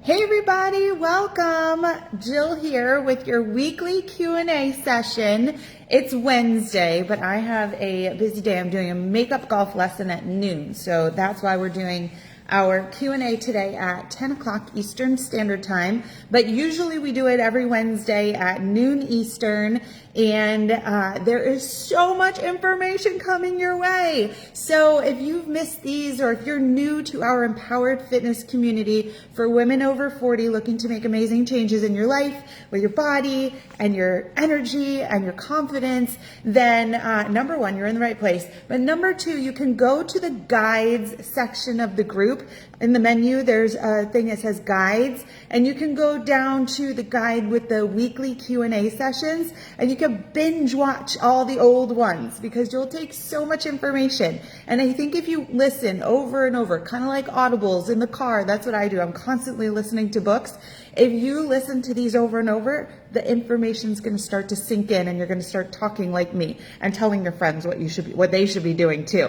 Hey everybody, welcome. Jill here with your weekly Q&A session. It's Wednesday, but I have a busy day. I'm doing a makeup golf lesson at noon, so that's why we're doing our Q&A today at 10 o'clock Eastern Standard Time, but usually we do it every Wednesday at noon Eastern, and there is so much information coming your way. So if you've missed these, or if you're new to our empowered fitness community for women over 40 looking to make amazing changes in your life with your body and your energy and your confidence, then number one, you're in the right place. But number two, you can go to the guides section of the group. In the menu, there's a thing that says guides, and you can go down to the guide with the weekly Q&A sessions, and you can binge watch all the old ones because you'll take so much information. And I think if you listen over and over, kind of like audibles in the car, that's what I do. I'm constantly listening to books. If you listen to these over and over, the information is going to start to sink in, and you're going to start talking like me and telling your friends what they should be doing too.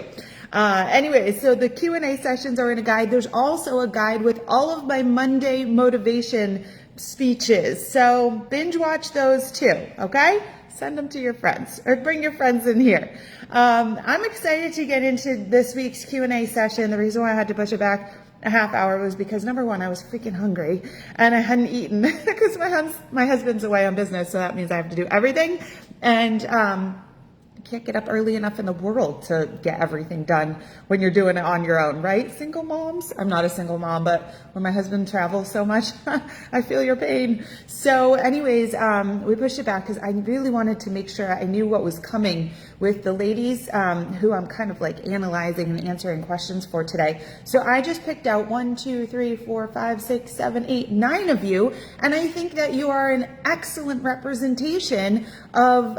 Anyway, so the Q&A sessions are in a guide. There's also a guide with all of my Monday motivation speeches. So binge watch those too, okay? Send them to your friends or bring your friends in here. I'm excited to get into this week's Q&A session. The reason why I had to push it back a half hour was because number one, I was freaking hungry and I hadn't eaten because my husband's away on business. So that means I have to do everything. And, can't get up early enough in the world to get everything done when you're doing it on your own, right? Single moms? I'm not a single mom, but when my husband travels so much, I feel your pain. So anyways, we pushed it back because I really wanted to make sure I knew what was coming with the ladies who I'm kind of like analyzing and answering questions for today. So I just picked out 1, 2, 3, 4, 5, 6, 7, 8, 9 of you. And I think that you are an excellent representation of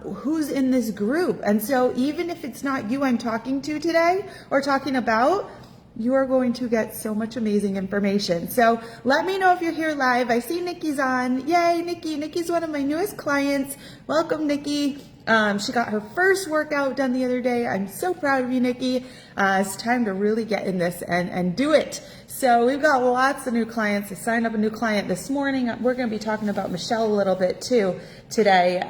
who's in this group. And so even if it's not you I'm talking to today or talking about, you are going to get so much amazing information. So let me know if you're here live. I see Nikki's on. Yay, Nikki. Nikki's one of my newest clients. Welcome, Nikki. She got her first workout done the other day. I'm so proud of you, Nikki. It's time to really get in this and do it. So we've got lots of new clients. I signed up a new client this morning. We're going to be talking about Michelle a little bit too today.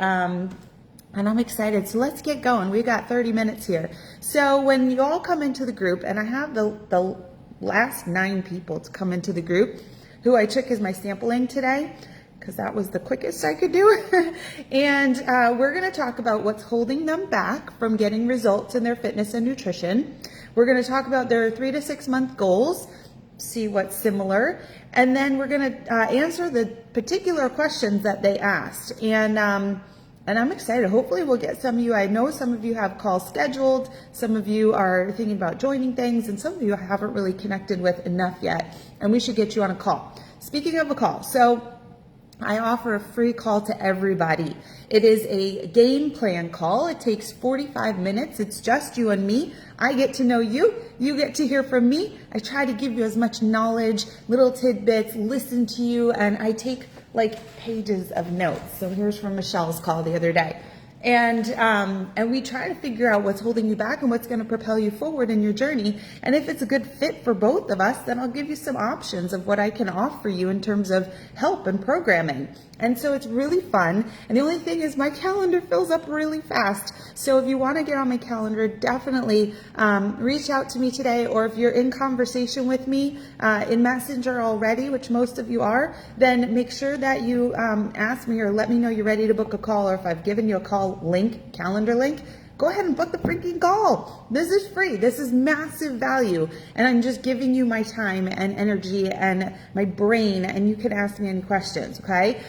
And I'm excited. So let's get going. We've got 30 minutes here. So when you all come into the group, and I have the last 9 people to come into the group who I took as my sampling today, because that was the quickest I could do. And we're going to talk about what's holding them back from getting results in their fitness and nutrition. We're going to talk about their 3 to 6 month goals, see what's similar. And then we're going to answer the particular questions that they asked. And I'm excited. Hopefully we'll get some of you. I know some of you have calls scheduled. Some of you are thinking about joining things, and some of you haven't really connected with enough yet. And we should get you on a call. Speaking of a call, so I offer a free call to everybody. It is a game plan call. It takes 45 minutes. It's just you and me. I get to know you. You get to hear from me. I try to give you as much knowledge, little tidbits, listen to you, and I take like pages of notes. So here's from Michelle's call the other day. And we try to figure out what's holding you back and what's going to propel you forward in your journey. And if it's a good fit for both of us, then I'll give you some options of what I can offer you in terms of help and programming. And so it's really fun. And the only thing is my calendar fills up really fast. So if you want to get on my calendar, definitely reach out to me today. Or if you're in conversation with me in Messenger already, which most of you are, then make sure that you ask me or let me know you're ready to book a call. Or if I've given you a call link, calendar link, go ahead and book the freaking call. This is free. This is massive value. And I'm just giving you my time and energy and my brain, and you can ask me any questions, okay?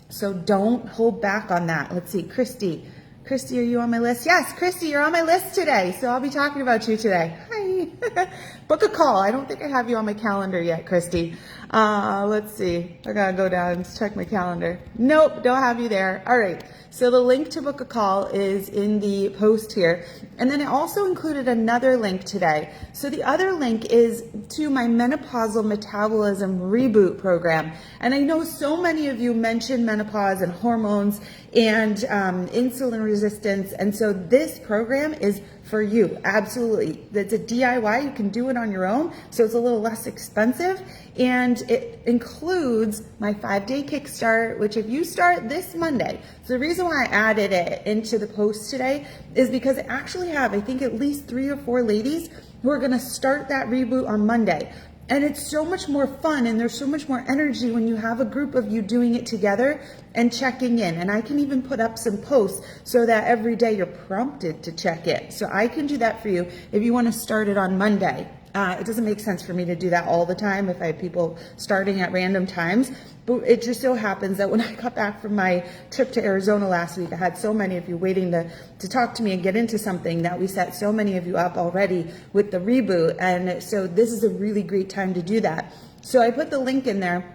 So don't hold back on that. Let's see, Christy, are you on my list? Yes, Christy, you're on my list today. So I'll be talking about you today. Hi. Book a call. I don't think I have you on my calendar yet, Christy. Let's see. I gotta go down and check my calendar. Nope, don't have you there. All right. So the link to book a call is in the post here. And then I also included another link today. So the other link is to my menopausal metabolism reboot program. And I know so many of you mentioned menopause and hormones and insulin resistance. And so this program is for you. Absolutely. It's a DIY. You can do it on your own, so it's a little less expensive. And it includes my 5-day kickstart, which if you start this Monday, so the reason why I added it into the post today is because I actually have, I think, at least 3 or 4 ladies who are going to start that reboot on Monday. And it's so much more fun, and there's so much more energy when you have a group of you doing it together and checking in. And I can even put up some posts so that every day you're prompted to check in. So I can do that for you if you want to start it on Monday. It doesn't make sense for me to do that all the time if I have people starting at random times, but it just so happens that when I got back from my trip to Arizona last week, I had so many of you waiting to talk to me and get into something that we set so many of you up already with the reboot. And so this is a really great time to do that. So I put the link in there.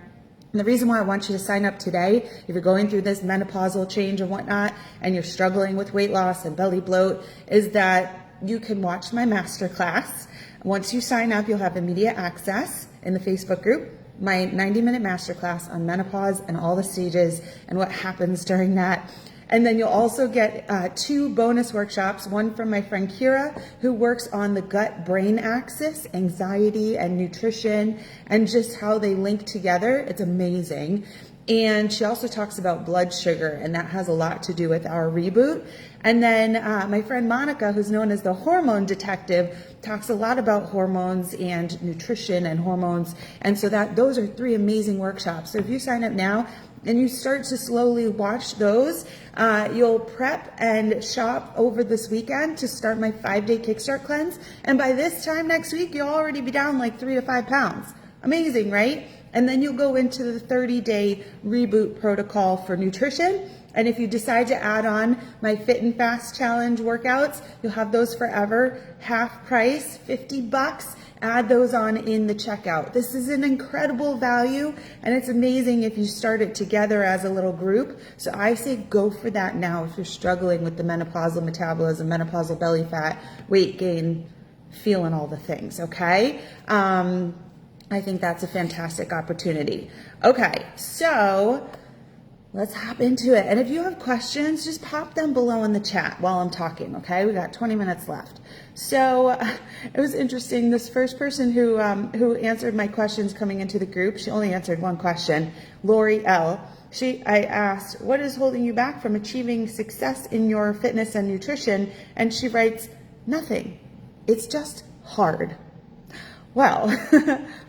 And the reason why I want you to sign up today, if you're going through this menopausal change and whatnot, and you're struggling with weight loss and belly bloat, is that you can watch my masterclass. Once you sign up, you'll have immediate access in the Facebook group, my 90-minute masterclass on menopause and all the stages and what happens during that. And then you'll also get 2 bonus workshops, one from my friend Kira, who works on the gut-brain axis, anxiety and nutrition, and just how they link together. It's amazing. And she also talks about blood sugar, and that has a lot to do with our reboot. And then my friend Monica, who's known as the hormone detective, talks a lot about hormones and nutrition and hormones. And so those are 3 amazing workshops. So if you sign up now and you start to slowly watch those, you'll prep and shop over this weekend to start my 5-day Kickstart Cleanse. And by this time next week, you'll already be down like 3 to 5 pounds. Amazing, right? And then you'll go into the 30-day reboot protocol for nutrition. And if you decide to add on my Fit and Fast Challenge workouts, you'll have those forever, half price, $50. Add those on in the checkout. This is an incredible value, and it's amazing if you start it together as a little group. So I say go for that now if you're struggling with the menopausal metabolism, menopausal belly fat, weight gain, feeling all the things, okay? I think that's a fantastic opportunity. Okay, so let's hop into it. And if you have questions, just pop them below in the chat while I'm talking, okay? We got 20 minutes left. So it was interesting. This first person who answered my questions coming into the group, she only answered one question, Lori L. I asked, what is holding you back from achieving success in your fitness and nutrition? And she writes, nothing. It's just hard. Well,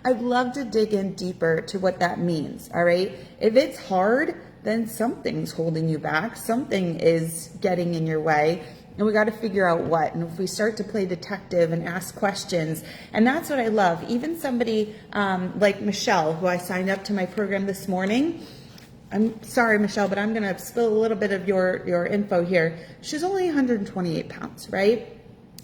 I'd love to dig in deeper to what that means, all right? If it's hard, then something's holding you back. Something is getting in your way, and we got to figure out what. And if we start to play detective and ask questions, and that's what I love. Even somebody like Michelle, who I signed up to my program this morning. I'm sorry, Michelle, but I'm going to spill a little bit of your info here. She's only 128 pounds, right?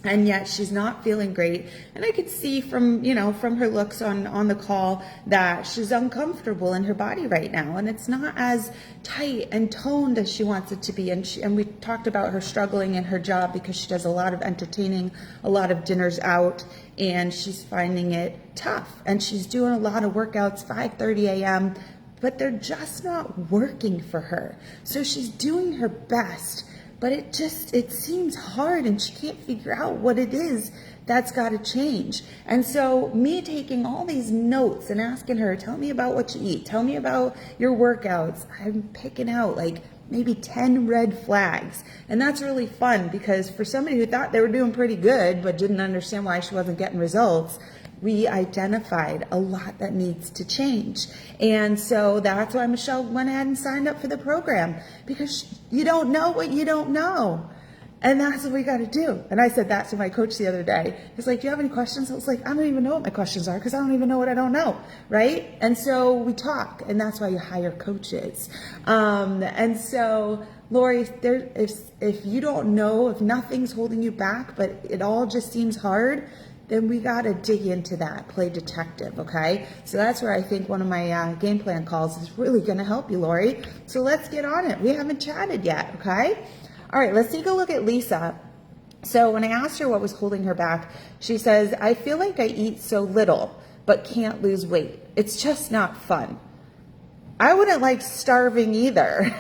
And yet she's not feeling great. And I could see from her looks on the call that she's uncomfortable in her body right now. And it's not as tight and toned as she wants it to be. And we talked about her struggling in her job because she does a lot of entertaining, a lot of dinners out, and she's finding it tough. And she's doing a lot of workouts, 5:30 a.m., but they're just not working for her. So she's doing her best, but it seems hard, and she can't figure out what it is that's got to change. And so me taking all these notes and asking her, tell me about what you eat, tell me about your workouts, I'm picking out like maybe 10 red flags. And that's really fun, because for somebody who thought they were doing pretty good but didn't understand why she wasn't getting results, we identified a lot that needs to change. And so that's why Michelle went ahead and signed up for the program, because you don't know what you don't know. And that's what we got to do. And I said that to my coach the other day. He's like, do you have any questions? I was like, I don't even know what my questions are, because I don't even know what I don't know, right? And so we talk, and that's why you hire coaches. And so, Lori, if you don't know, if nothing's holding you back, but it all just seems hard, then we got to dig into that, play detective, okay? So that's where I think one of my game plan calls is really going to help you, Lori. So let's get on it. We haven't chatted yet, okay? All right, let's take a look at Lisa. So when I asked her what was holding her back, she says, I feel like I eat so little, but can't lose weight. It's just not fun. I wouldn't like starving either.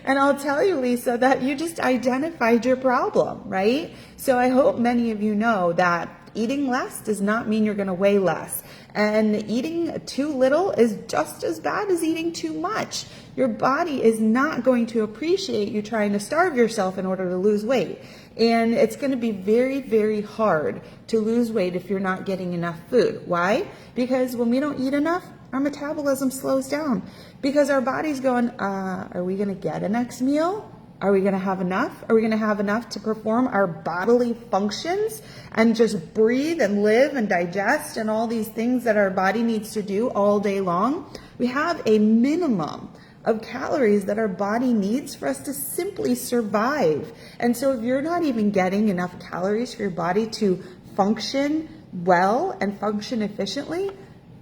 And I'll tell you, Lisa, that you just identified your problem, right? So I hope many of you know that eating less does not mean you're going to weigh less. And eating too little is just as bad as eating too much. Your body is not going to appreciate you trying to starve yourself in order to lose weight. And it's going to be very, very hard to lose weight if you're not getting enough food. Why? Because when we don't eat enough, our metabolism slows down because our body's going, are we going to get a next meal? Are we going to have enough? Are we going to have enough to perform our bodily functions and just breathe and live and digest and all these things that our body needs to do all day long? We have a minimum of calories that our body needs for us to simply survive. And so if you're not even getting enough calories for your body to function well and function efficiently,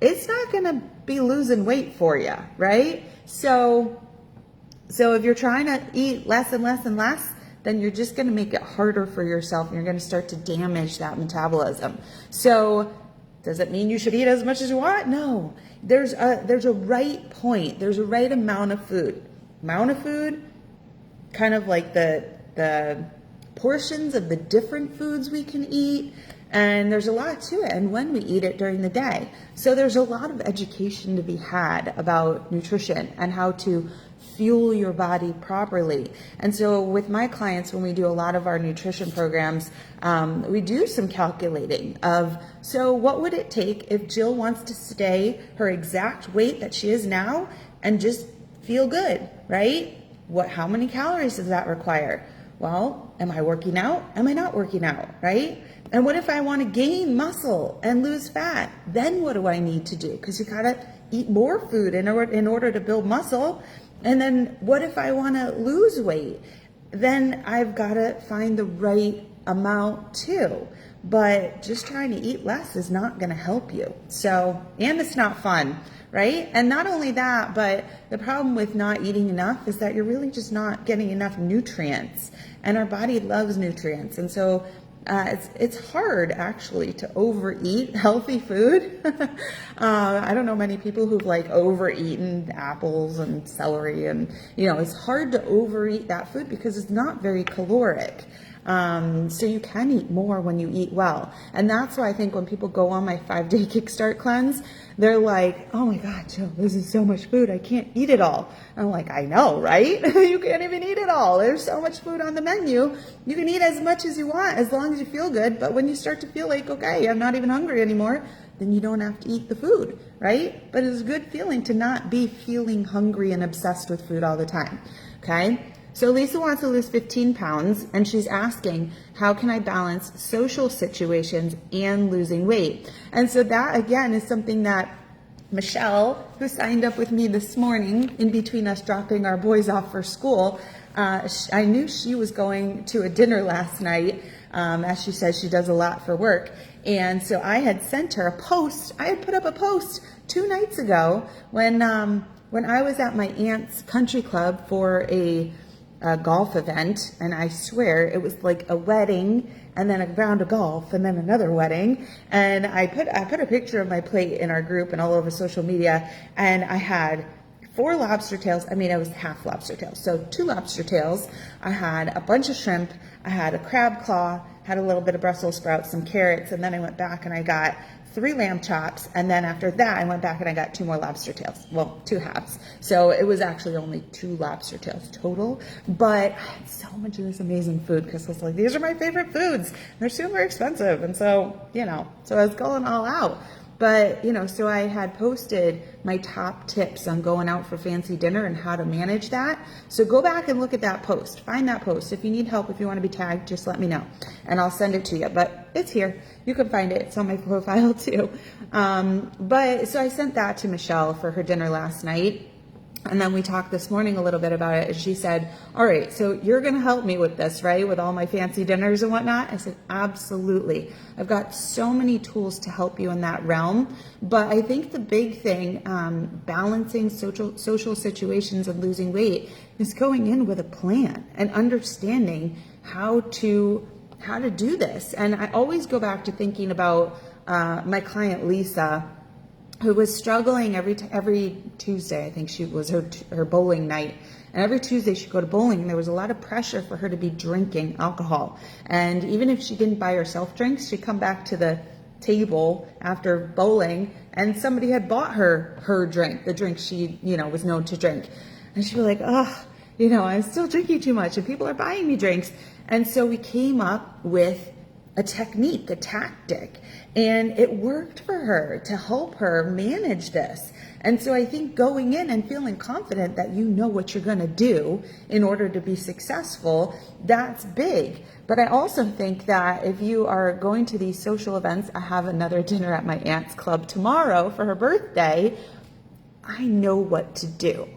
it's not going to be losing weight for you, right? So if you're trying to eat less and less and less, then you're just going to make it harder for yourself and you're going to start to damage that metabolism. So does it mean you should eat as much as you want? No. There's a right point. There's a right amount of food. Kind of like the portions of the different foods we can eat. And there's a lot to it, and when we eat it during the day. So there's a lot of education to be had about nutrition and how to fuel your body properly. And so with my clients, when we do a lot of our nutrition programs, we do some calculating of, so what would it take if Jill wants to stay her exact weight that she is now and just feel good, right? How many calories does that require? Well, am I working out? Am I not working out, right? And what if I want to gain muscle and lose fat? Then what do I need to do? Because you got to eat more food in order to build muscle. And then what if I want to lose weight? Then I've got to find the right amount too. But just trying to eat less is not going to help you. So, and it's not fun, right? And not only that, but the problem with not eating enough is that you're really just not getting enough nutrients. And our body loves nutrients. And so it's hard actually to overeat healthy food. I don't know many people who've like overeaten apples and celery, and it's hard to overeat that food because it's not very caloric. So you can eat more when you eat well. And that's why I think when people go on my 5-day Kickstart cleanse, they're like, oh my God, Jill, this is so much food. I can't eat it all. And I'm like, I know, right? You can't even eat it all. There's so much food on the menu. You can eat as much as you want as long as you feel good. But when you start to feel like, okay, I'm not even hungry anymore, then you don't have to eat the food, right? But it's a good feeling to not be feeling hungry and obsessed with food all the time, okay? So Lisa wants to lose 15 pounds, and she's asking, how can I balance social situations and losing weight? And so that, again, is something that Michelle, who signed up with me this morning in between us dropping our boys off for school, I knew she was going to a dinner last night. As she says, she does a lot for work. And so I had sent her a post. I had put up a post 2 nights ago when I was at my aunt's country club for a golf event, and I swear it was like a wedding and then a round of golf and then another wedding, and I put a picture of my plate in our group and all over social media, and I had 4 lobster tails. I mean, it was half lobster tails, so 2 lobster tails. I had a bunch of shrimp, I had a crab claw, had a little bit of Brussels sprouts, some carrots, and then I went back and I got 3 lamb chops, and then after that I went back and I got 2 more lobster tails. Well, 2 halves. So it was actually only 2 lobster tails total, but I had so much of this amazing food because I was like, these are my favorite foods. They're super expensive, and so so I was going all out. But, so I had posted my top tips on going out for fancy dinner and how to manage that. So go back and look at that post. Find that post. If you need help, if you want to be tagged, just let me know and I'll send it to you. But it's here. You can find it. It's on my profile too. But so I sent that to Michelle for her dinner last night. And then we talked this morning a little bit about it, and she said, all right, so you're going to help me with this, right? With all my fancy dinners and whatnot? I said, absolutely. I've got so many tools to help you in that realm. But I think the big thing, balancing social situations and losing weight, is going in with a plan and understanding how to do this. And I always go back to thinking about my client, Lisa. who was struggling every Tuesday. I think she was her bowling night. And every Tuesday she'd go to bowling, and there was a lot of pressure for her to be drinking alcohol. And even if she didn't buy herself drinks, she'd come back to the table after bowling and somebody had bought her drink, the drink she, was known to drink. And she'd be like, oh, I'm still drinking too much and people are buying me drinks. And so we came up with a technique, a tactic, and it worked for her to help her manage this. And so I think going in and feeling confident that you know what you're going to do in order to be successful, that's big. But I also think that if you are going to these social events, I have another dinner at my aunt's club tomorrow for her birthday, I know what to do.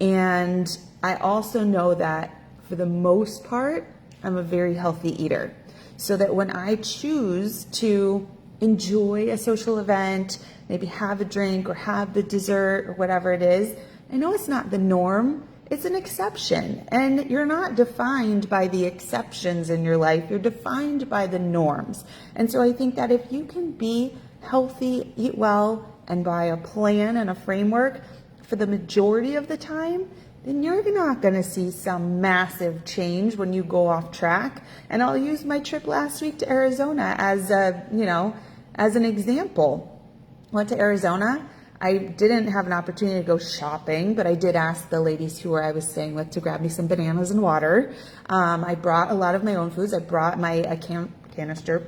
And I also know that for the most part, I'm a very healthy eater. So that when I choose to enjoy a social event, maybe have a drink or have the dessert or whatever it is, I know it's not the norm, it's an exception. And you're not defined by the exceptions in your life, you're defined by the norms. And so I think that if you can be healthy, eat well, and by a plan and a framework for the majority of the time, then you're not going to see some massive change when you go off track. And I'll use my trip last week to Arizona as an example. Went to Arizona. I didn't have an opportunity to go shopping, but I did ask the ladies who I was staying with to grab me some bananas and water. I brought a lot of my own foods. I brought my canister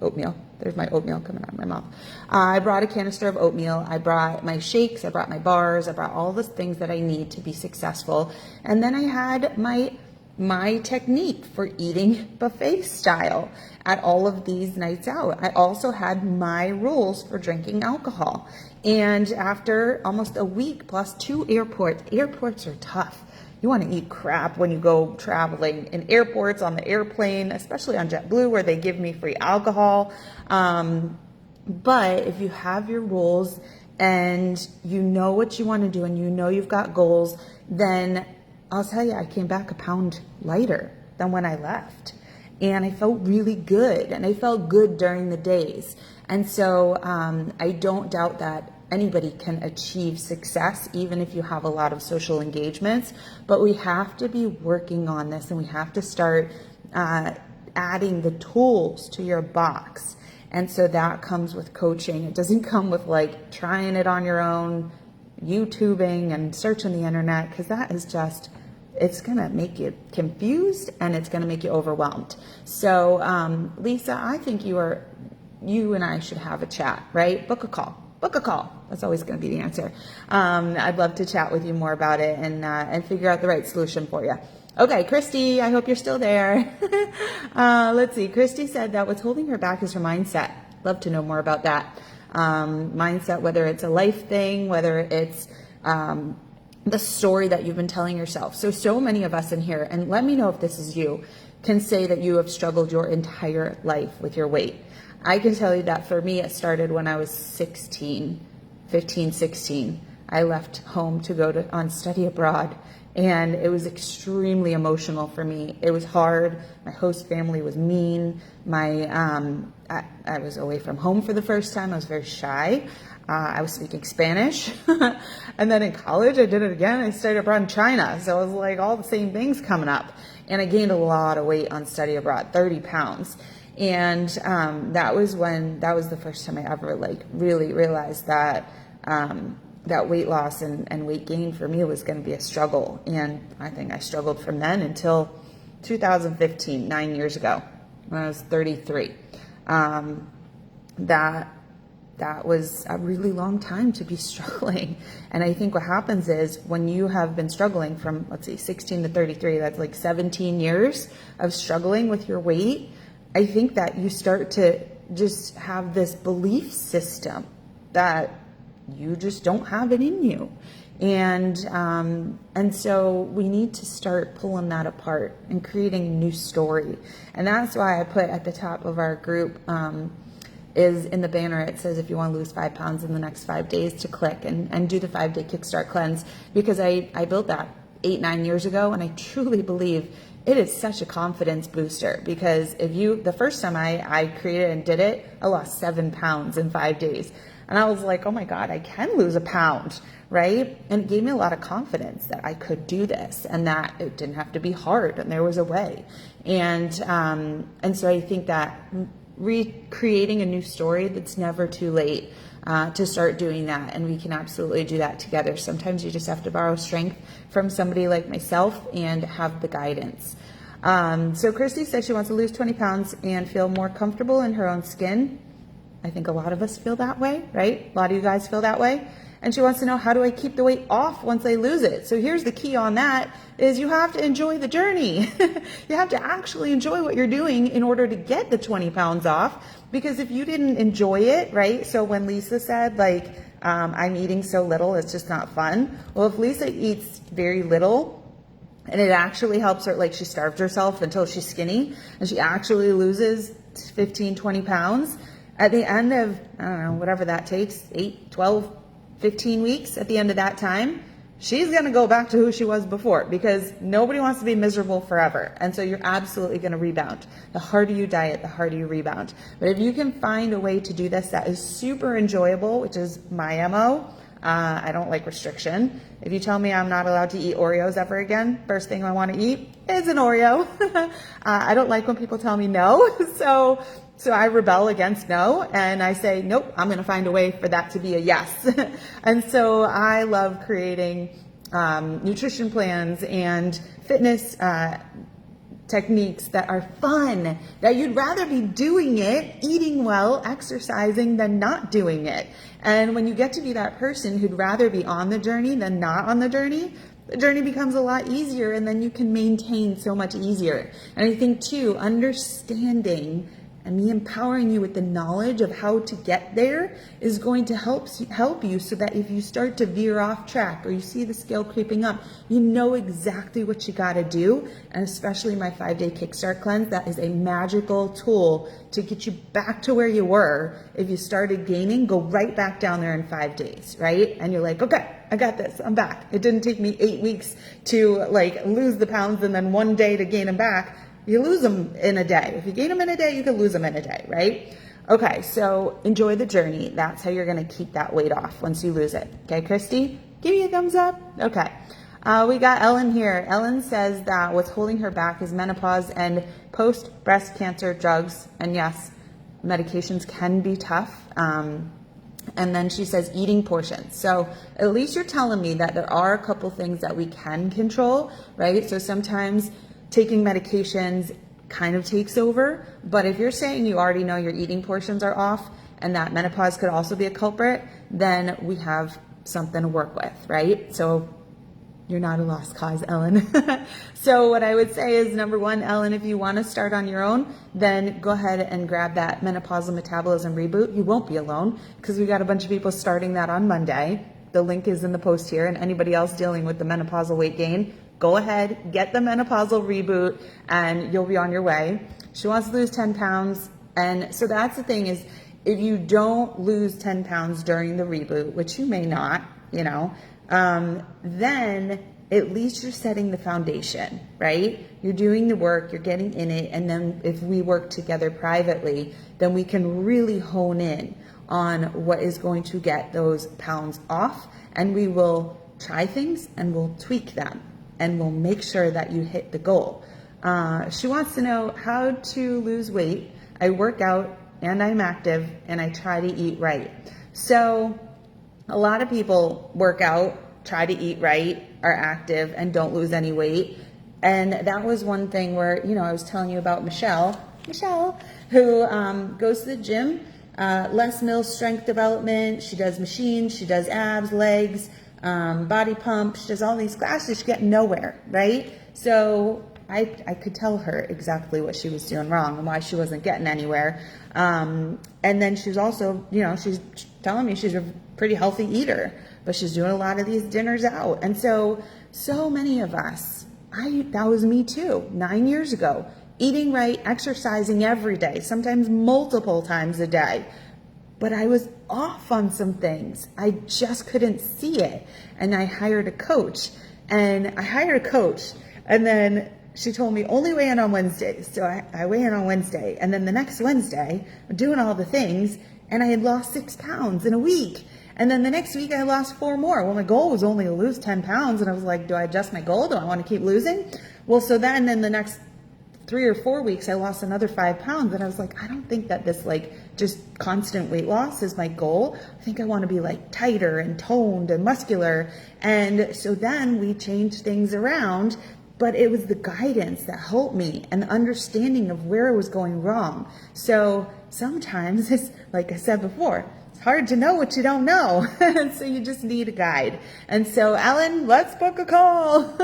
oatmeal. There's my oatmeal coming out of my mouth. I brought a canister of oatmeal. I brought my shakes. I brought my bars. I brought all the things that I need to be successful. And then I had my technique for eating buffet style at all of these nights out. I also had my rules for drinking alcohol. And after almost a week plus 2 airports are tough. You want to eat crap when you go traveling in airports, on the airplane, especially on JetBlue where they give me free alcohol. But if you have your rules and you know what you want to do and you know you've got goals, then I'll tell you, I came back a pound lighter than when I left. And I felt really good, and I felt good during the days. And so I don't doubt that anybody can achieve success, even if you have a lot of social engagements. But we have to be working on this, and we have to start adding the tools to your box. And so that comes with coaching. It doesn't come with like trying it on your own, YouTubing and searching the internet, because that is just, it's going to make you confused and it's going to make you overwhelmed. So, Lisa, I think you and I should have a chat, right? Book a call. That's always going to be the answer. I'd love to chat with you more about it and figure out the right solution for you. Okay, Christy, I hope you're still there. Let's see. Christy said that what's holding her back is her mindset. Love to know more about that. Mindset, whether it's a life thing, whether it's the story that you've been telling yourself. So many of us in here, and let me know if this is you, can say that you have struggled your entire life with your weight. I can tell you that for me, it started when I was 15, 16. I left home to go on study abroad, and it was extremely emotional for me. It was hard. My host family was mean. I was away from home for the first time. I was very shy. I was speaking Spanish. And then in college, I did it again. I studied abroad in China. So it was like all the same things coming up. And I gained a lot of weight on study abroad, 30 pounds. And that was the first time I ever really realized that that weight loss and weight gain for me was going to be a struggle. And I think I struggled from then until 2015, 9 years ago, when I was 33. That was a really long time to be struggling. And I think what happens is when you have been struggling from, 16 to 33, that's like 17 years of struggling with your weight. I think that you start to just have this belief system that you just don't have it in you. And so we need to start pulling that apart and creating a new story. And that's why I put at the top of our group, is in the banner, it says if you want to lose 5 pounds in the next 5 days, to click and do the 5-day Kickstart Cleanse, because I built that 8-9 years ago, and I truly believe it is such a confidence booster. Because the first time I created and did it, I lost 7 pounds in 5 days. And I was like, oh my God, I can lose a pound, right? And it gave me a lot of confidence that I could do this and that it didn't have to be hard and there was a way. And so I think that recreating a new story, that's never too late to start doing that. And we can absolutely do that together. Sometimes you just have to borrow strength from somebody like myself and have the guidance. So Christy says she wants to lose 20 pounds and feel more comfortable in her own skin. I think a lot of us feel that way, right? A lot of you guys feel that way. And she wants to know, how do I keep the weight off once I lose it? So here's the key on that is you have to enjoy the journey. You have to actually enjoy what you're doing in order to get the 20 pounds off. Because if you didn't enjoy it, right? So when Lisa said like, I'm eating so little, it's just not fun. Well, if Lisa eats very little, and it actually helps her, like she starved herself until she's skinny, and she actually loses 15, 20 pounds, at the end of, I don't know, whatever that takes, 8, 12, 15 weeks, at the end of that time, she's going to go back to who she was before, because nobody wants to be miserable forever. And so you're absolutely going to rebound. The harder you diet, the harder you rebound. But if you can find a way to do this that is super enjoyable, which is my MO, I don't like restriction. If you tell me I'm not allowed to eat Oreos ever again, first thing I want to eat is an Oreo. I don't like when people tell me no. So I rebel against no, and I say, nope, I'm going to find a way for that to be a yes. And so I love creating nutrition plans and fitness techniques that are fun, that you'd rather be doing it, eating well, exercising, than not doing it. And when you get to be that person who'd rather be on the journey than not on the journey becomes a lot easier, and then you can maintain so much easier. And I think too, understanding and me empowering you with the knowledge of how to get there is going to help you so that if you start to veer off track or you see the scale creeping up, you know exactly what you got to do. And especially my 5-day Kickstart Cleanse, that is a magical tool to get you back to where you were. If you started gaining, go right back down there in 5 days, right? And you're like, okay, I got this, I'm back. It didn't take me 8 weeks to like lose the pounds and then 1 day to gain them back. You lose them in a day. If you gain them in a day, you can lose them in a day, right? Okay, so enjoy the journey. That's how you're going to keep that weight off once you lose it. Okay, Christy, give me a thumbs up. Okay. We got Ellen here. Ellen says that what's holding her back is menopause and post-breast cancer drugs. And yes, medications can be tough. And then she says eating portions. So at least you're telling me that there are a couple things that we can control, right? So sometimes taking medications kind of takes over, but if you're saying you already know your eating portions are off and that menopause could also be a culprit, then we have something to work with, right? So you're not a lost cause, Ellen. So what I would say is, number one, Ellen, if you want to start on your own, then go ahead and grab that menopausal metabolism reboot. You won't be alone, because we got a bunch of people starting that on Monday. The link is in the post here, and anybody else dealing with the menopausal weight gain, go ahead, get the menopausal reboot, and you'll be on your way. She wants to lose 10 pounds. And so that's the thing is, if you don't lose 10 pounds during the reboot, which you may not, then at least you're setting the foundation, right? You're doing the work, you're getting in it. And then if we work together privately, then we can really hone in on what is going to get those pounds off. And we will try things and we'll tweak them. And we'll make sure that you hit the goal. She wants to know how to lose weight. I work out and I'm active and I try to eat right. So a lot of people work out, try to eat right, are active and don't lose any weight. And that was one thing where, I was telling you about Michelle, who goes to the gym, Les Mills strength development. She does machines, she does abs, legs, body pump. She does all these classes. She get nowhere, right? So I could tell her exactly what she was doing wrong and why she wasn't getting anywhere. And then she was also, she's telling me she's a pretty healthy eater, but she's doing a lot of these dinners out. And so many of us, that was me too, 9 years ago, eating right, exercising every day, sometimes multiple times a day. But I was off on some things. I just couldn't see it. And I hired a coach. And then she told me only weigh in on Wednesdays. So I weigh in on Wednesday. And then the next Wednesday, I'm doing all the things. and I had lost 6 pounds in a week. And then the next week I lost 4 more. Well, my goal was only to lose 10 pounds. And I was like, do I adjust my goal? Do I want to keep losing? Well, so then the next 3 or 4 weeks, I lost another 5 pounds. And I was like, I don't think that this like just constant weight loss is my goal. I think I want to be like tighter and toned and muscular. And so then we changed things around, but it was the guidance that helped me and the understanding of where it was going wrong. So sometimes it's like I said before, it's hard to know what you don't know. So you just need a guide. And so Ellen, let's book a call.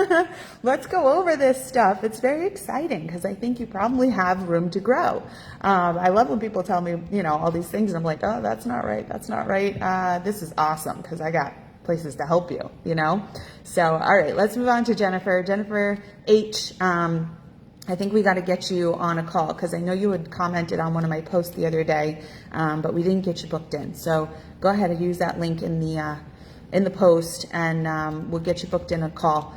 Let's go over this stuff. It's very exciting because I think you probably have room to grow. I love when people tell me, all these things and I'm like, oh, that's not right. That's not right. This is awesome because I got places to help you, So, all right, let's move on to Jennifer. Jennifer H. I think we got to get you on a call because I know you had commented on one of my posts the other day, but we didn't get you booked in. So go ahead and use that link in the post, and we'll get you booked in a call.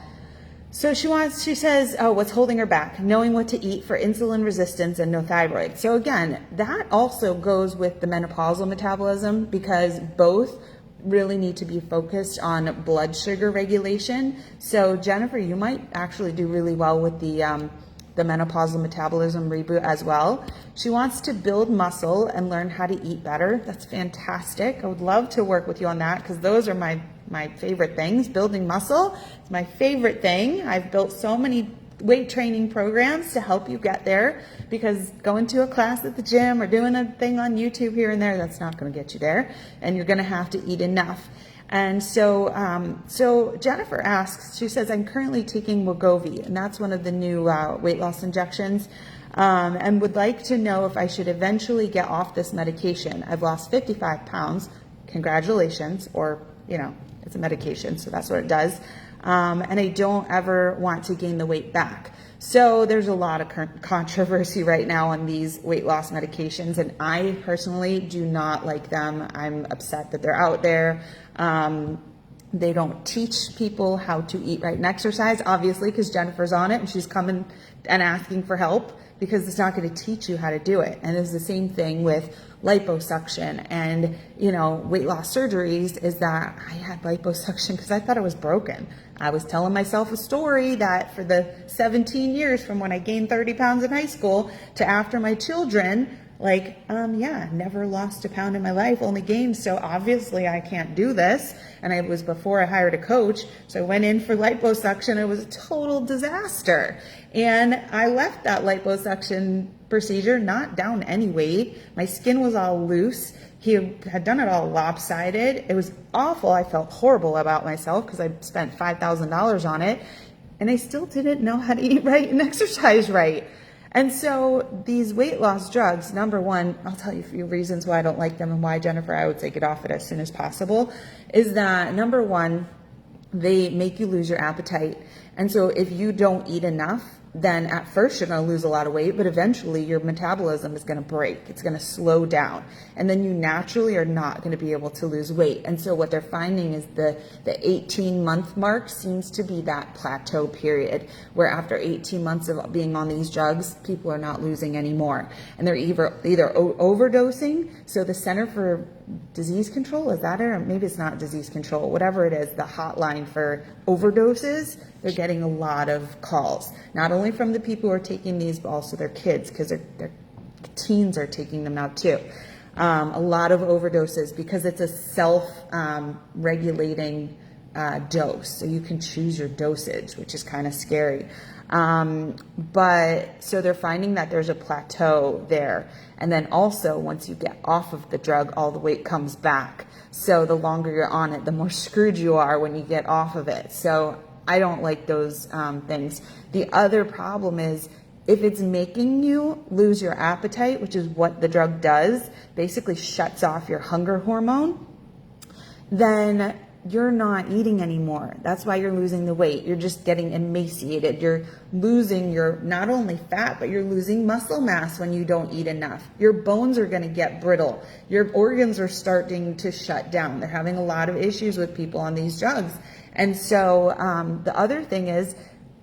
So she says, oh, what's holding her back? Knowing what to eat for insulin resistance and no thyroid. So again, that also goes with the menopausal metabolism because both really need to be focused on blood sugar regulation. So Jennifer, you might actually do really well with the menopausal metabolism reboot as well. She wants to build muscle and learn how to eat better. That's fantastic. I would love to work with you on that because those are my favorite things. Building muscle is my favorite thing. I've built so many weight training programs to help you get there because going to a class at the gym or doing a thing on YouTube here and there, that's not going to get you there. And you're going to have to eat enough. And so Jennifer asks, she says, I'm currently taking Wegovy, and that's one of the new weight loss injections, and would like to know if I should eventually get off this medication. I've lost 55 pounds. Congratulations. Or, it's a medication, so that's what it does. And I don't ever want to gain the weight back. So there's a lot of controversy right now on these weight loss medications, and I personally do not like them. I'm upset that they're out there. They don't teach people how to eat right and exercise, obviously, because Jennifer's on it and she's coming and asking for help because it's not going to teach you how to do it. And it's the same thing with liposuction and, weight loss surgeries is that I had liposuction because I thought I was broken. I was telling myself a story that for the 17 years from when I gained 30 pounds in high school to after my children, never lost a pound in my life, only gained. So obviously I can't do this. And it was before I hired a coach. So I went in for liposuction. It was a total disaster. And I left that liposuction procedure not down any weight. My skin was all loose. He had done it all lopsided. It was awful. I felt horrible about myself because I spent $5,000 on it. And I still didn't know how to eat right and exercise right. And so these weight loss drugs, number one, I'll tell you a few reasons why I don't like them and why, Jennifer, I would say get off it as soon as possible, is that number one, they make you lose your appetite. And so if you don't eat enough, then at first you're going to lose a lot of weight, but eventually your metabolism is going to break. It's going to slow down. And then you naturally are not going to be able to lose weight. And so what they're finding is the 18-month mark seems to be that plateau period where after 18 months of being on these drugs, people are not losing anymore. And they're either overdosing. So the Center for Disease Control, is that it? Or maybe it's not disease control, whatever it is, the hotline for overdoses, they're getting a lot of calls, not only from the people who are taking these, but also their kids, because their teens are taking them now too. A lot of overdoses because it's a self-regulating dose. So you can choose your dosage, which is kind of scary. But so they're finding that there's a plateau there. And then also once you get off of the drug, all the weight comes back. So the longer you're on it, the more screwed you are when you get off of it. So I don't like those things. The other problem is if it's making you lose your appetite, which is what the drug does, basically shuts off your hunger hormone, then you're not eating anymore. That's why you're losing the weight. You're just getting emaciated. You're losing your not only fat, but you're losing muscle mass when you don't eat enough. Your bones are going to get brittle. Your organs are starting to shut down. They're having a lot of issues with people on these drugs. And so the other thing is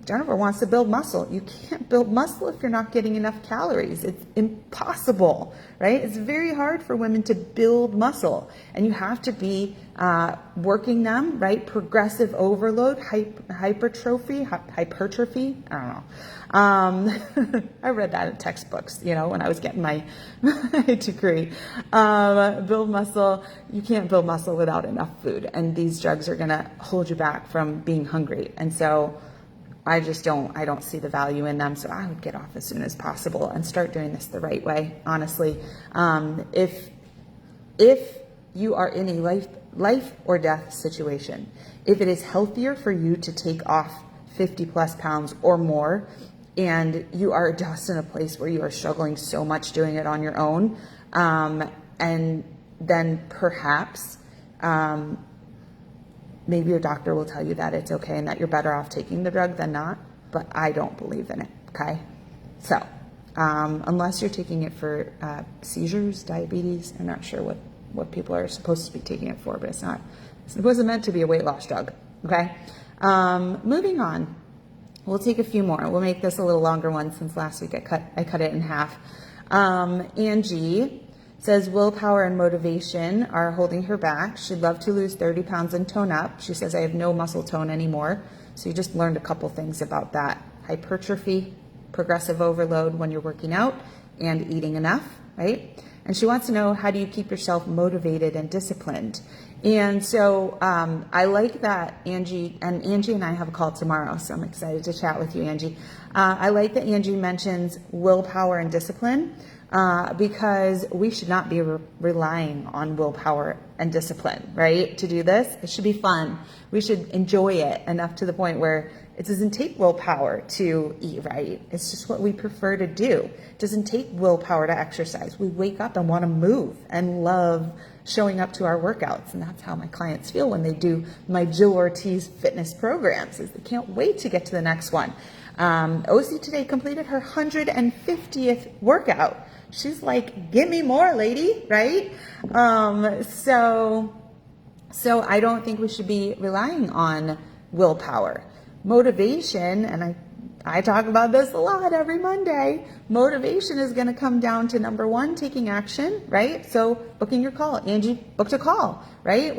Jennifer wants to build muscle. You can't build muscle if you're not getting enough calories. It's impossible, right? It's very hard for women to build muscle, and you have to be working them, right? Progressive overload, hypertrophy. I don't know. I read that in textbooks, when I was getting my degree. Build muscle. You can't build muscle without enough food, and these drugs are going to hold you back from being hungry. And so I don't see the value in them. So I would get off as soon as possible and start doing this the right way, honestly. If you are in a life or death situation, if it is healthier for you to take off 50 plus pounds or more, and you are just in a place where you are struggling so much doing it on your own, and then perhaps, maybe your doctor will tell you that it's okay and that you're better off taking the drug than not, but I don't believe in it, okay? So, unless you're taking it for seizures, diabetes, I'm not sure what people are supposed to be taking it for, but it wasn't meant to be a weight loss drug, okay? Moving on, we'll take a few more. We'll make this a little longer one since last week I cut it in half. Angie says willpower and motivation are holding her back. She'd love to lose 30 pounds and tone up. She says, I have no muscle tone anymore. So you just learned a couple things about that. Hypertrophy, progressive overload when you're working out, and eating enough, right? And she wants to know, how do you keep yourself motivated and disciplined? And so I like that Angie and I have a call tomorrow, so I'm excited to chat with you, Angie. I like that Angie mentions willpower and discipline. Because we should not be relying on willpower and discipline, right? To do this, it should be fun. We should enjoy it enough to the point where it doesn't take willpower to eat right. It's just what we prefer to do. It doesn't take willpower to exercise. We wake up and want to move and love showing up to our workouts. And that's how my clients feel when they do my Jill Ortiz fitness programs, is they can't wait to get to the next one. OC today completed her 150th workout. She's like, give me more, lady, right? So I don't think we should be relying on willpower. Motivation, and I talk about this a lot every Monday. Motivation is going to come down to, number one, taking action, right? So booking your call. Angie booked a call, right?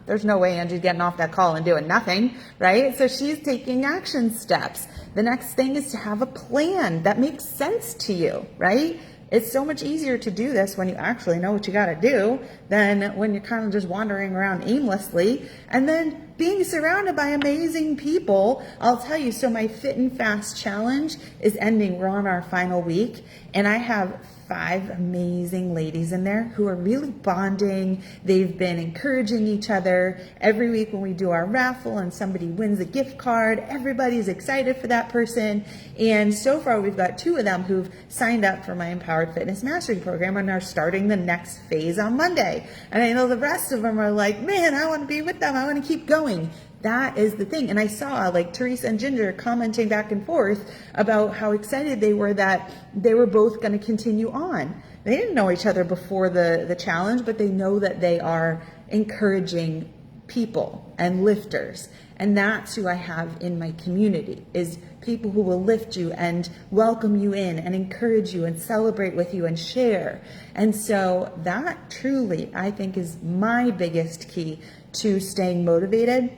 There's no way Angie's getting off that call and doing nothing, right? So she's taking action steps. The next thing is to have a plan that makes sense to you, right? It's so much easier to do this when you actually know what you got to do than when you're kind of just wandering around aimlessly. And then being surrounded by amazing people. I'll tell you, so my Fit and Fast challenge is ending. We're on our final week, and I have 5 amazing ladies in there who are really bonding. They've been encouraging each other. Every week when we do our raffle and somebody wins a gift card, everybody's excited for that person. And so far we've got 2 of them who've signed up for my Empowered Fitness Mastery Program and are starting the next phase on Monday. And I know the rest of them are like, man, I want to be with them. I want to keep going. That is the thing. And I saw like Teresa and Ginger commenting back and forth about how excited they were that they were both going to continue on. They didn't know each other before the challenge, but they know that they are encouraging people and lifters. And that's who I have in my community, is people who will lift you and welcome you in and encourage you and celebrate with you and share. And so that truly, I think, is my biggest key to staying motivated.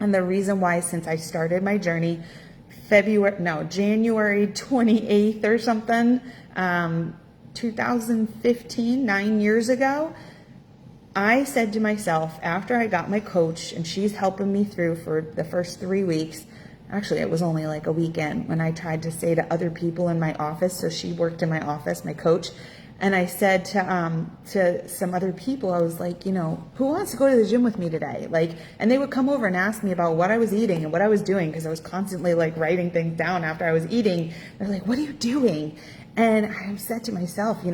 And the reason why, since I started my journey January 28th or something, 2015, 9 years ago, I said to myself, after I got my coach, and she's helping me through for the first 3 weeks, actually it was only like a weekend when I tried to say to other people in my office, so she worked in my office, my coach, and I said to some other people, I was like, who wants to go to the gym with me today? And they would come over and ask me about what I was eating and what I was doing, because I was constantly writing things down after I was eating. They're like, what are you doing? And I said to myself,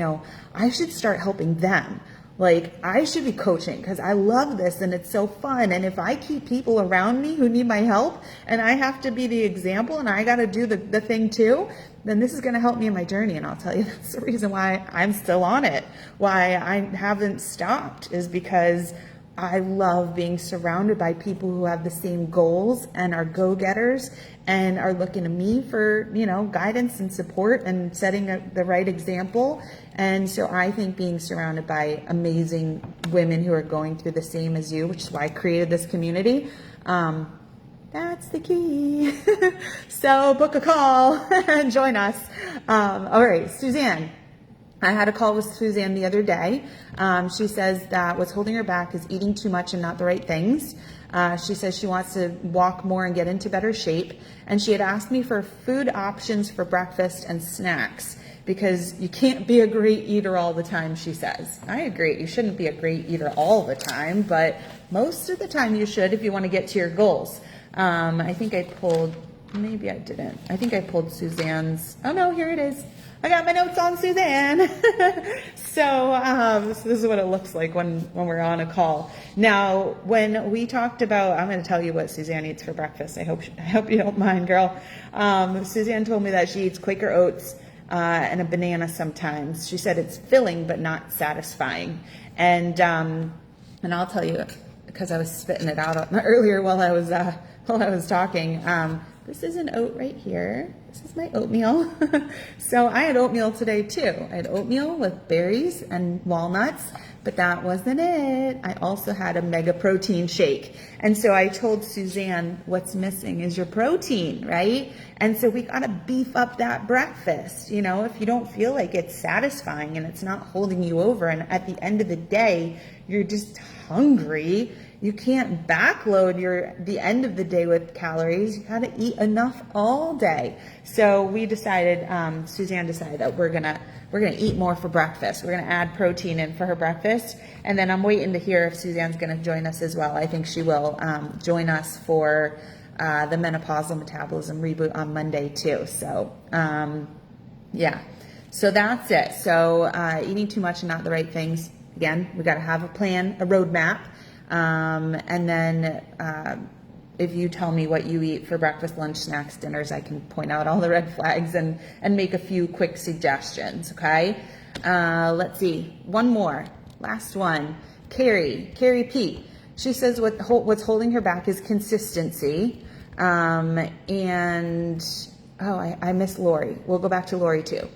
I should start helping them. I should be coaching because I love this and it's so fun. And if I keep people around me who need my help and I have to be the example and I got to do the thing too, then this is going to help me in my journey. And I'll tell you, that's the reason why I'm still on it, why I haven't stopped, is because I love being surrounded by people who have the same goals and are go-getters and are looking to me for, you know, guidance and support and setting the right example. And so I think being surrounded by amazing women who are going through the same as you, which is why I created this community, that's the key. So book a call and join us. All right, Suzanne. I had a call with Suzanne the other day. She says that what's holding her back is eating too much and not the right things. She says she wants to walk more and get into better shape. And she had asked me for food options for breakfast and snacks because you can't be a great eater all the time, she says. I agree. You shouldn't be a great eater all the time, but most of the time you should if you want to get to your goals. I think I pulled, maybe I didn't. I think I pulled Suzanne's, oh no, here it is. I got my notes on Suzanne. So this is what it looks like when we're on a call. Now, when we talked about, I'm going to tell you what Suzanne eats for breakfast. I hope you don't mind, girl. Suzanne told me that she eats Quaker oats and a banana sometimes. She said it's filling but not satisfying. And I'll tell you, because I was spitting it out earlier while I was talking. This is an oat right here. This is my oatmeal. So I had oatmeal today too. I had oatmeal with berries and walnuts, but that wasn't it. I also had a mega protein shake. And so I told Suzanne, what's missing is your protein, right? And so we gotta beef up that breakfast. You know, if you don't feel like it's satisfying and it's not holding you over, and at the end of the day, you're just hungry, you can't backload the end of the day with calories. You gotta eat enough all day. So we decided, Suzanne decided that we're gonna eat more for breakfast. We're gonna add protein in for her breakfast. And then I'm waiting to hear if Suzanne's gonna join us as well. I think she will join us for the menopausal metabolism reboot on Monday too. So yeah, so that's it. So eating too much and not the right things. Again, we gotta have a plan, a roadmap. And then if you tell me what you eat for breakfast, lunch, snacks, dinners, I can point out all the red flags and make a few quick suggestions, okay? Let's see, one more, last one. Carrie P. She says what's holding her back is consistency. I missed Lori. We'll go back to Lori too.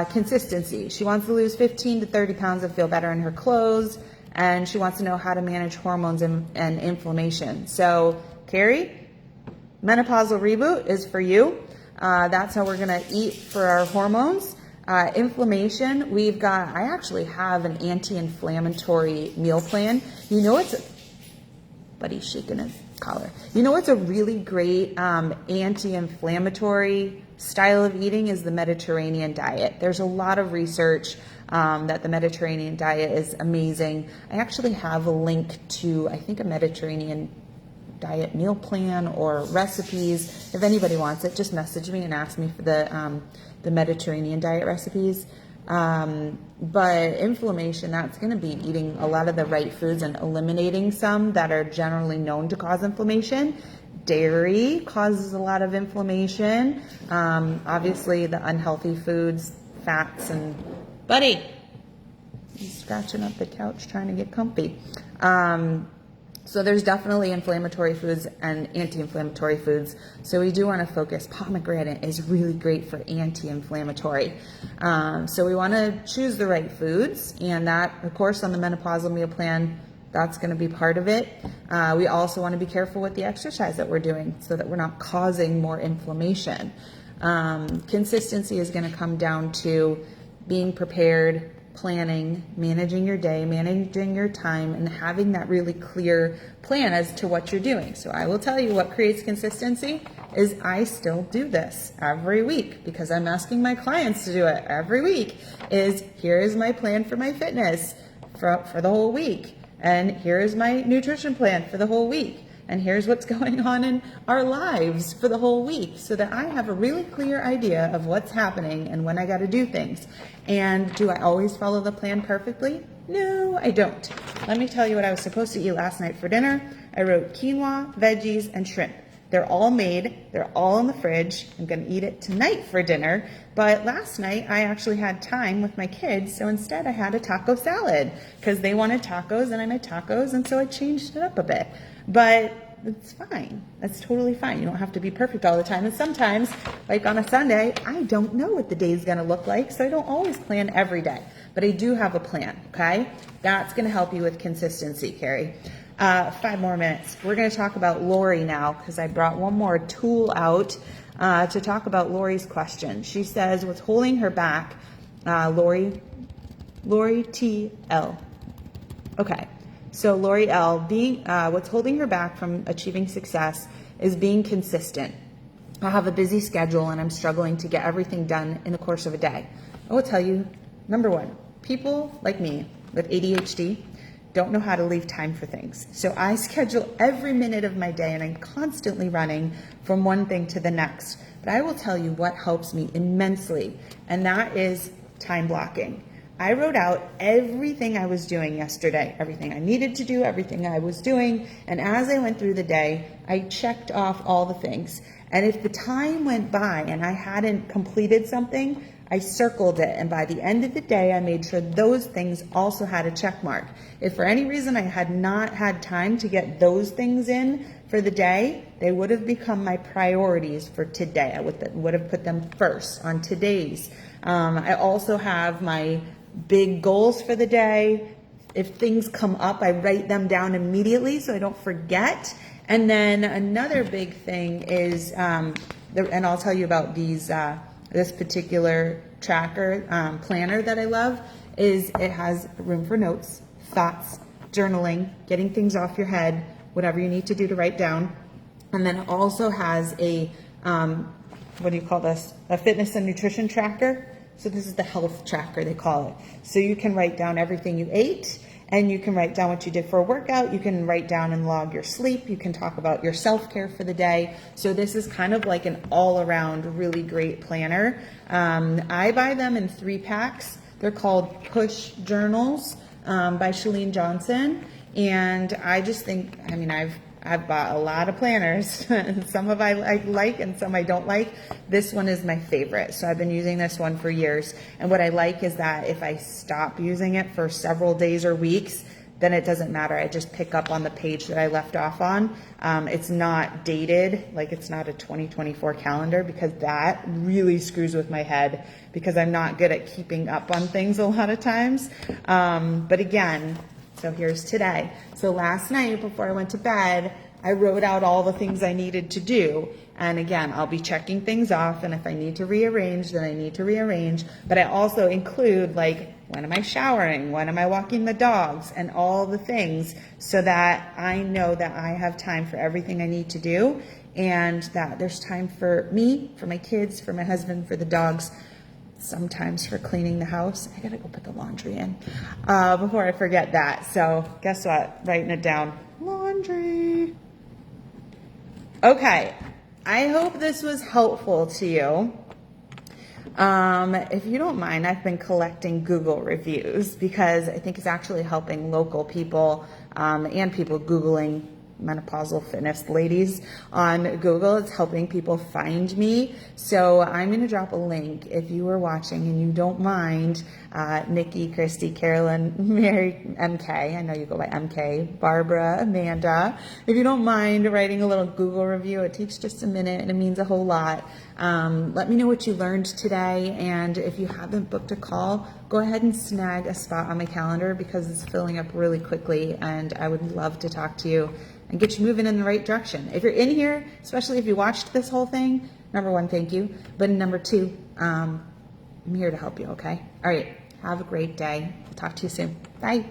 Consistency. She wants to lose 15 to 30 pounds and feel better in her clothes. And she wants to know how to manage hormones and inflammation. So, Carrie, menopausal reboot is for you. That's how we're going to eat for our hormones. Inflammation, I actually have an anti-inflammatory meal plan. You know, buddy's shaking his collar. You know, it's a really great anti-inflammatory style of eating is the Mediterranean diet. There's a lot of research that the Mediterranean diet is amazing. I actually have a link to, I think, a Mediterranean diet meal plan or recipes. If anybody wants it, just message me and ask me for the Mediterranean diet recipes. But inflammation, that's going to be eating a lot of the right foods and eliminating some that are generally known to cause inflammation. Dairy causes a lot of inflammation. Obviously, the unhealthy foods, fats, and buddy, he's scratching up the couch trying to get comfy. So there's definitely inflammatory foods and anti-inflammatory foods. So we do want to focus. Pomegranate is really great for anti-inflammatory. So we want to choose the right foods, and that, of course, on the menopausal meal plan, that's going to be part of it. We also want to be careful with the exercise that we're doing so that we're not causing more inflammation. Consistency is going to come down to being prepared, planning, managing your day, managing your time, and having that really clear plan as to what you're doing. So I will tell you what creates consistency is I still do this every week because I'm asking my clients to do it every week. Here is my plan for my fitness for the whole week. And here is my nutrition plan for the whole week. And here's what's going on in our lives for the whole week so that I have a really clear idea of what's happening and when I got to do things. And do I always follow the plan perfectly? No, I don't. Let me tell you what I was supposed to eat last night for dinner. I wrote quinoa, veggies, and shrimp. They're all made. They're all in the fridge. I'm going to eat it tonight for dinner. But last night I actually had time with my kids. So instead I had a taco salad because they wanted tacos and I made tacos. And so I changed it up a bit. But it's fine. That's totally fine. You don't have to be perfect all the time. And sometimes, like on a Sunday, I don't know what the day is going to look like. So I don't always plan every day. But I do have a plan, okay? That's going to help you with consistency, Carrie. 5 more minutes. We're going to talk about Lori now because I brought one more tool out to talk about Lori's question. She says, what's holding her back, Lori T.L. Okay, so Lori L, what's holding her back from achieving success is being consistent. I have a busy schedule and I'm struggling to get everything done in the course of a day. I will tell you, number one, people like me with ADHD don't know how to leave time for things. So I schedule every minute of my day and I'm constantly running from one thing to the next. But I will tell you what helps me immensely, and that is time blocking. I wrote out everything I was doing yesterday, everything I needed to do, everything I was doing. And as I went through the day, I checked off all the things. And if the time went by and I hadn't completed something, I circled it, and by the end of the day, I made sure those things also had a check mark. If for any reason I had not had time to get those things in for the day, they would have become my priorities for today. I would have put them first on today's. I also have my big goals for the day. If things come up, I write them down immediately so I don't forget. And then another big thing is, and I'll tell you about this particular tracker planner that I love, is it has room for notes, thoughts, journaling, getting things off your head, whatever you need to do to write down. And then it also has a, what do you call this? A fitness and nutrition tracker. So this is the health tracker, they call it. So you can write down everything you ate, and you can write down what you did for a workout. You can write down and log your sleep. You can talk about your self-care for the day. So this is kind of like an all-around really great planner. I buy them in 3 packs. They're called Push Journals by Chalene Johnson. And I just think, I mean, I've bought a lot of planners. Some of I like and some I don't like. This one is my favorite. So I've been using this one for years. And what I like is that if I stop using it for several days or weeks, then it doesn't matter. I just pick up on the page that I left off on. It's not dated, like it's not a 2024 calendar, because that really screws with my head because I'm not good at keeping up on things a lot of times. But again, so here's today. So last night before I went to bed, I wrote out all the things I needed to do. And again, I'll be checking things off. And if I need to rearrange, then I need to rearrange. But I also include, like, when am I showering? When am I walking the dogs? And all the things, so that I know that I have time for everything I need to do. And that there's time for me, for my kids, for my husband, for the dogs. Sometimes for cleaning the house. I gotta go put the laundry in before I forget that. So guess what? Writing it down. Laundry. Okay. I hope this was helpful to you. If you don't mind, I've been collecting Google reviews because I think it's actually helping local people and people Googling menopausal fitness ladies on Google. It's helping people find me. So I'm going to drop a link if you are watching and you don't mind. Nikki, Christy, Carolyn, Mary, MK. I know you go by MK. Barbara, Amanda. If you don't mind writing a little Google review, it takes just a minute and it means a whole lot. Let me know what you learned today. And if you haven't booked a call, go ahead and snag a spot on my calendar because it's filling up really quickly. And I would love to talk to you and get you moving in the right direction. If you're in here, especially if you watched this whole thing, number 1, thank you. But number 2, I'm here to help you, okay? All right, have a great day. Talk to you soon. Bye.